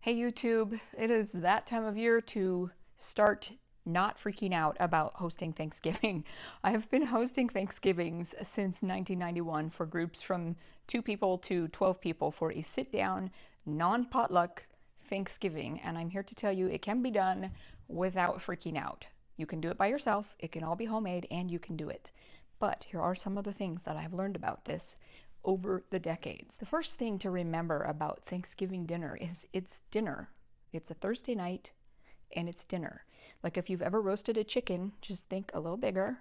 Hey YouTube, it is that time of year to start not freaking out about hosting Thanksgiving. I have been hosting Thanksgivings since 1991 for groups from 2 people to 12 people for a sit-down, non-potluck Thanksgiving, and I'm here to tell you it can be done without freaking out. You can do it by yourself, it can all be homemade, and you can do it. But here are some of the things that I've learned about this over the decades. The first thing to remember about Thanksgiving dinner is it's dinner. It's a Thursday night and it's dinner. Like if you've ever roasted a chicken, just think a little bigger.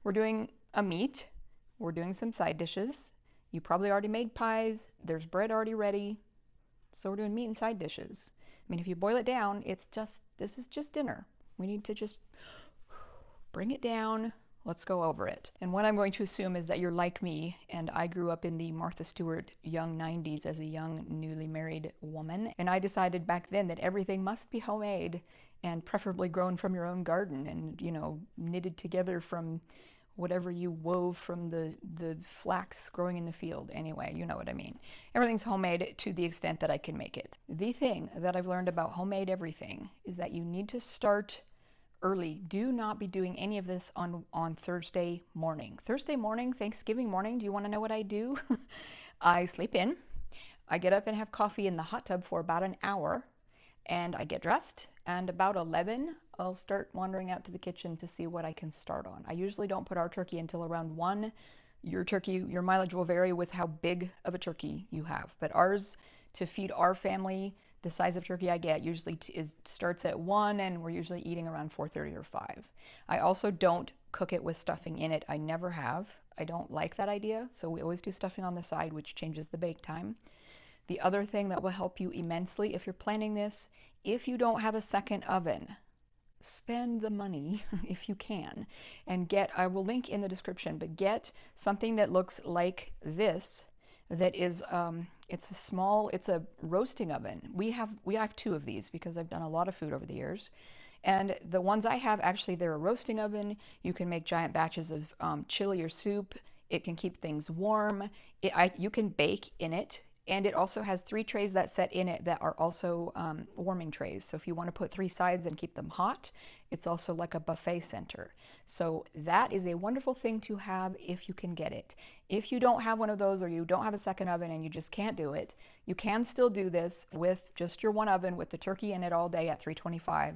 We're doing a meat, we're doing some side dishes. You probably already made pies, there's bread already ready. So we're doing meat and side dishes. I mean, if you boil it down, this is just dinner. We need to just bring it down. Let's go over it. And what I'm going to assume is that you're like me, and I grew up in the Martha Stewart young 90s as a young, newly married woman. And I decided back then that everything must be homemade and preferably grown from your own garden and, knitted together from whatever you wove from the flax growing in the field. Anyway, you know what I mean. Everything's homemade to the extent that I can make it. The thing that I've learned about homemade everything is that you need to start early. Do not be doing any of this on Thursday morning. Thursday morning, Thanksgiving morning, do you want to know what I do? I sleep in. I get up and have coffee in the hot tub for about an hour, and I get dressed, and about 11, I'll start wandering out to the kitchen to see what I can start on. I usually don't put our turkey until around 1. Your mileage will vary with how big of a turkey you have, but ours, to feed our family, the size of turkey I get usually starts at 1, and we're usually eating around 4:30 or 5. I also don't cook it with stuffing in it. I never have. I don't like that idea, so we always do stuffing on the side, which changes the bake time. The other thing that will help you immensely if you're planning this, if you don't have a second oven, spend the money if you can and I will link in the description, but get something that looks like this that is it's a roasting oven. We have 2 of these because I've done a lot of food over the years. And the ones I have, actually, they're a roasting oven. You can make giant batches of chili or soup. It can keep things warm. You can bake in it. And it also has 3 trays that set in it that are also warming trays. So if you want to put 3 sides and keep them hot, it's also like a buffet center. So that is a wonderful thing to have if you can get it. If you don't have one of those, or you don't have a second oven and you just can't do it, you can still do this with just your one oven with the turkey in it all day at 325.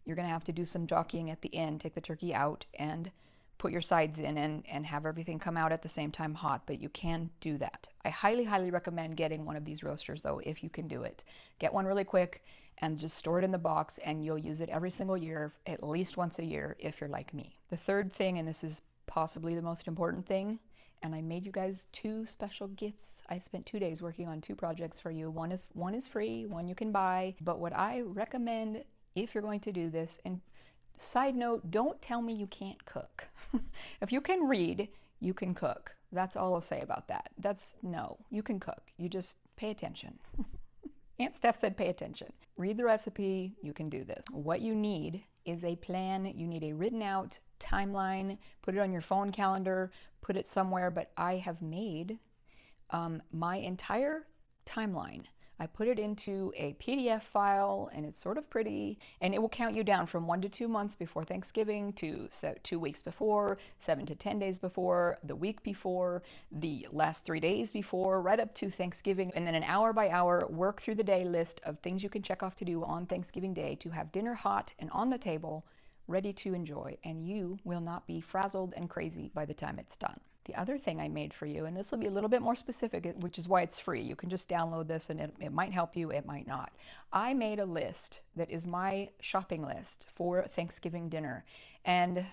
You're going to have to do some jockeying at the end, take the turkey out and put your sides in and have everything come out at the same time hot, but you can do that. I highly, highly recommend getting one of these roasters though, if you can do it. Get one really quick and just store it in the box, and you'll use it every single year, at least once a year if you're like me. The third thing, and this is possibly the most important thing, and I made you guys 2 special gifts. I spent 2 days working on 2 projects for you. One is free, one you can buy, but what I recommend if you're going to do this, and side note, don't tell me you can't cook. If you can read, you can cook. That's all I'll say about that. No, you can cook. You just pay attention. Aunt Steph said pay attention. Read the recipe, you can do this. What you need is a plan. You need a written out timeline. Put it on your phone calendar, put it somewhere, but I have made my entire timeline. I put it into a PDF file, and it's sort of pretty, and it will count you down from 1 to 2 months before Thanksgiving to 2 weeks before, 7 to 10 days before, the week before, the last 3 days before, right up to Thanksgiving, and then an hour by hour work through the day list of things you can check off to do on Thanksgiving Day to have dinner hot and on the table, ready to enjoy, and you will not be frazzled and crazy by the time it's done. The other thing I made for you, and this will be a little bit more specific, which is why it's free. You can just download this, and it might help you, it might not. I made a list that is my shopping list for Thanksgiving dinner, and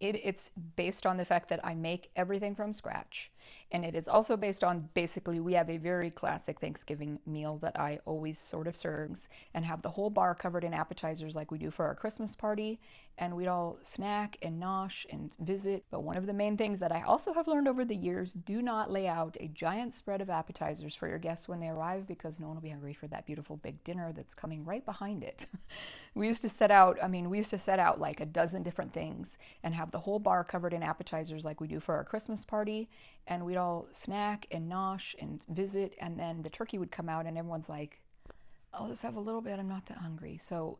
it's based on the fact that I make everything from scratch. And it is also based on, basically, we have a very classic Thanksgiving meal that I always sort of serve and have the whole bar covered in appetizers like we do for our Christmas party. And we'd all snack and nosh and visit. But one of the main things that I also have learned over the years, do not lay out a giant spread of appetizers for your guests when they arrive, because no one will be hungry for that beautiful big dinner that's coming right behind it. We used to set out like a dozen different things and have the whole bar covered in appetizers like we do for our Christmas party. And we'd all snack and nosh and visit, and then the turkey would come out and everyone's like, I'll just have a little bit. I'm not that hungry. So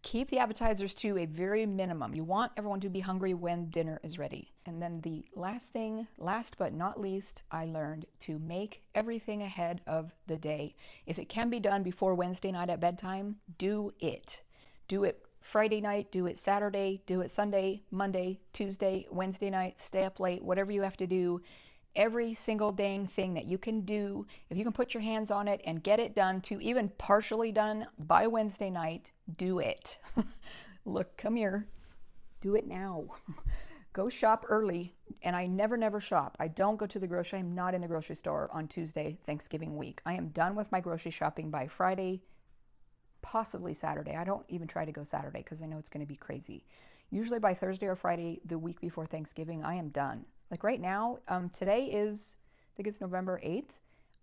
keep the appetizers to a very minimum. You want everyone to be hungry when dinner is ready. And then the last thing, last but not least, I learned to make everything ahead of the day. If it can be done before Wednesday night at bedtime, do it. Do it Friday night, do it Saturday, do it Sunday, Monday, Tuesday, Wednesday night, stay up late, whatever you have to do. Every single dang thing that you can do, if you can put your hands on it and get it done to even partially done by Wednesday night, do it. Look, come here. Do it now. Go shop early. And I never shop. I don't go to the grocery. I'm not in the grocery store on Tuesday, Thanksgiving week. I am done with my grocery shopping by Friday, possibly Saturday. I don't even try to go Saturday because I know it's going to be crazy. Usually by Thursday or Friday, the week before Thanksgiving, I am done. Like right now, today is, I think it's November 8th.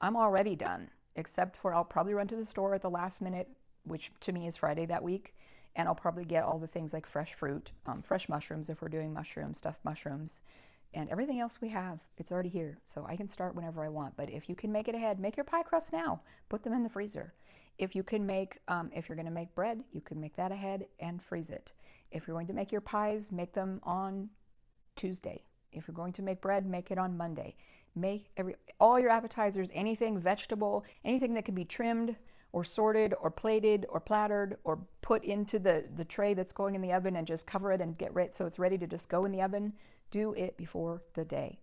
I'm already done, except for I'll probably run to the store at the last minute, which to me is Friday that week, and I'll probably get all the things like fresh fruit, fresh mushrooms if we're doing mushrooms, stuffed mushrooms, and everything else we have. It's already here, so I can start whenever I want. But if you can make it ahead, make your pie crust now. Put them in the freezer. If you can make, if you're going to make bread, you can make that ahead and freeze it. If you're going to make your pies, make them on Tuesday. If you're going to make bread, make it on Monday. Make all your appetizers, anything vegetable, anything that can be trimmed or sorted or plated or plattered or put into the tray that's going in the oven and just cover it and get ready so it's ready to just go in the oven. Do it before the day.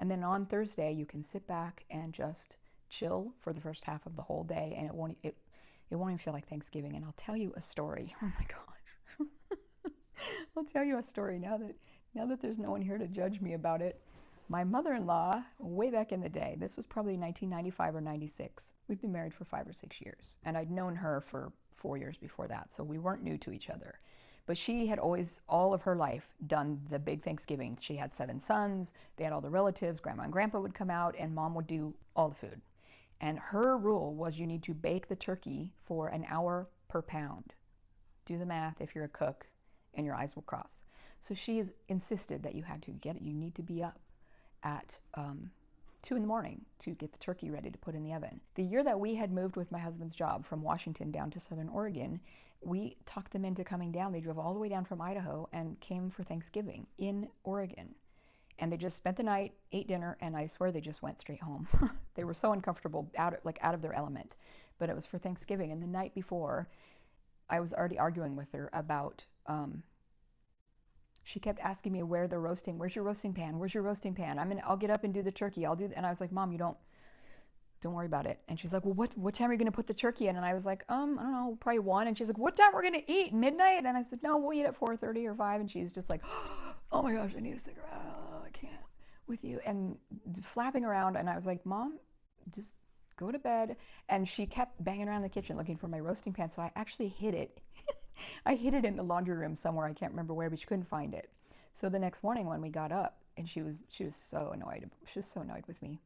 And then on Thursday, you can sit back and just chill for the first half of the whole day, and it won't even feel like Thanksgiving. And I'll tell you a story. Oh my gosh. I'll tell you a story now that there's no one here to judge me about it. My mother-in-law, way back in the day, this was probably 1995 or 96. We've been married for 5 or 6 years, and I'd known her for 4 years before that, so we weren't new to each other. But she had always, all of her life, done the big Thanksgiving. She had 7 sons, they had all the relatives, grandma and grandpa would come out, and mom would do all the food. And her rule was you need to bake the turkey for an hour per pound. Do the math if you're a cook, and your eyes will cross. So she insisted that you had to get it. You need to be up at 2 in the morning to get the turkey ready to put in the oven. The year that we had moved with my husband's job from Washington down to Southern Oregon, we talked them into coming down. They drove all the way down from Idaho and came for Thanksgiving in Oregon. And they just spent the night, ate dinner, and I swear they just went straight home. They were so uncomfortable, out of their element. But it was for Thanksgiving, and the night before, I was already arguing with her about she kept asking me where they're roasting. Where's your roasting pan? Where's your roasting pan? I'll get up and do the turkey. And I was like, Mom, don't worry about it. And she's like, well, what time are you going to put the turkey in? And I was like, I don't know, probably 1. And she's like, what time we're going to eat? Midnight? And I said, no, we'll eat at 4:30 or 5. And she's just like, oh my gosh, I need a cigarette. Oh, I can't with you. And flapping around. And I was like, Mom, just go to bed. And she kept banging around the kitchen looking for my roasting pan. So I actually hid it. I hid it in the laundry room somewhere. I can't remember where, but she couldn't find it. So the next morning when we got up, and she was so annoyed. She was so annoyed with me.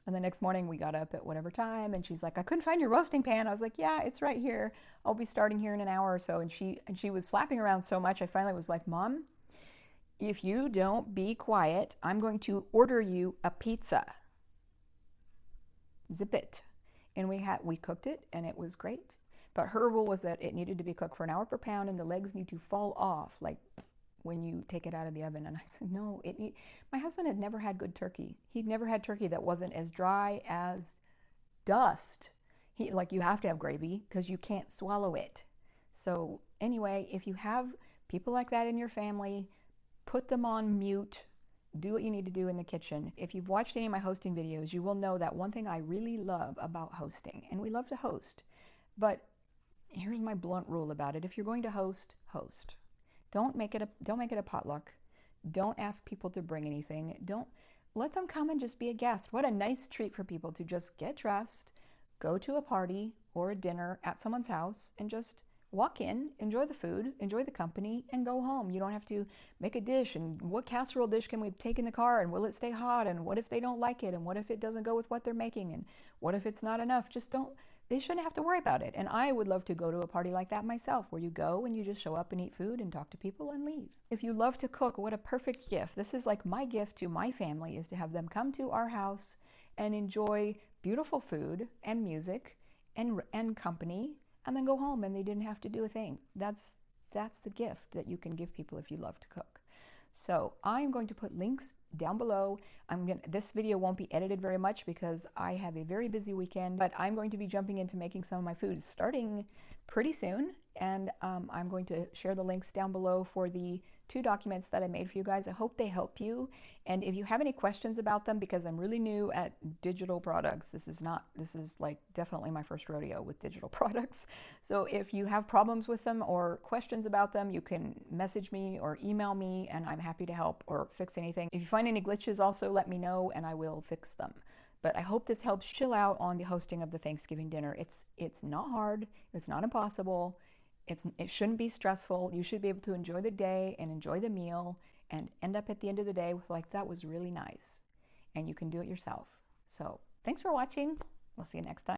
And the next morning we got up at whatever time, and she's like, I couldn't find your roasting pan. I was like, yeah, it's right here. I'll be starting here in an hour or so. And she was flapping around so much, I finally was like, Mom, if you don't be quiet, I'm going to order you a pizza. Zip it. And we cooked it, and it was great. But her rule was that it needed to be cooked for an hour per pound, and the legs need to fall off, like when you take it out of the oven. And I said, no, my husband had never had good turkey. He'd never had turkey that wasn't as dry as dust. You have to have gravy because you can't swallow it. So anyway, if you have people like that in your family, put them on mute. Do what you need to do in the kitchen. If you've watched any of my hosting videos, you will know that one thing I really love about hosting, and we love to host, but here's my blunt rule about it. If you're going to host, host. Don't make it a potluck. Don't ask people to bring anything. Don't let them come and just be a guest. What a nice treat for people to just get dressed, go to a party or a dinner at someone's house, and just walk in, enjoy the food, enjoy the company, and go home. You don't have to make a dish, and what casserole dish can we take in the car, and will it stay hot, and what if they don't like it, and what if it doesn't go with what they're making, and what if it's not enough? They shouldn't have to worry about it. And I would love to go to a party like that myself, where you go and you just show up and eat food and talk to people and leave. If you love to cook, what a perfect gift. This is like my gift to my family, is to have them come to our house and enjoy beautiful food and music and company and then go home and they didn't have to do a thing. That's the gift that you can give people if you love to cook. So I'm going to put links down below. This video won't be edited very much because I have a very busy weekend, but I'm going to be jumping into making some of my foods starting pretty soon. And I'm going to share the links down below for the 2 documents that I made for you guys. I hope they help you. And if you have any questions about them, because I'm really new at digital products, this is like definitely my first rodeo with digital products. So if you have problems with them or questions about them, you can message me or email me, and I'm happy to help or fix anything. If you find any glitches, also let me know and I will fix them. But I hope this helps chill out on the hosting of the Thanksgiving dinner. It's not hard. It's not impossible. It shouldn't be stressful. You should be able to enjoy the day and enjoy the meal and end up at the end of the day with like, that was really nice. And you can do it yourself. So thanks for watching. We'll see you next time.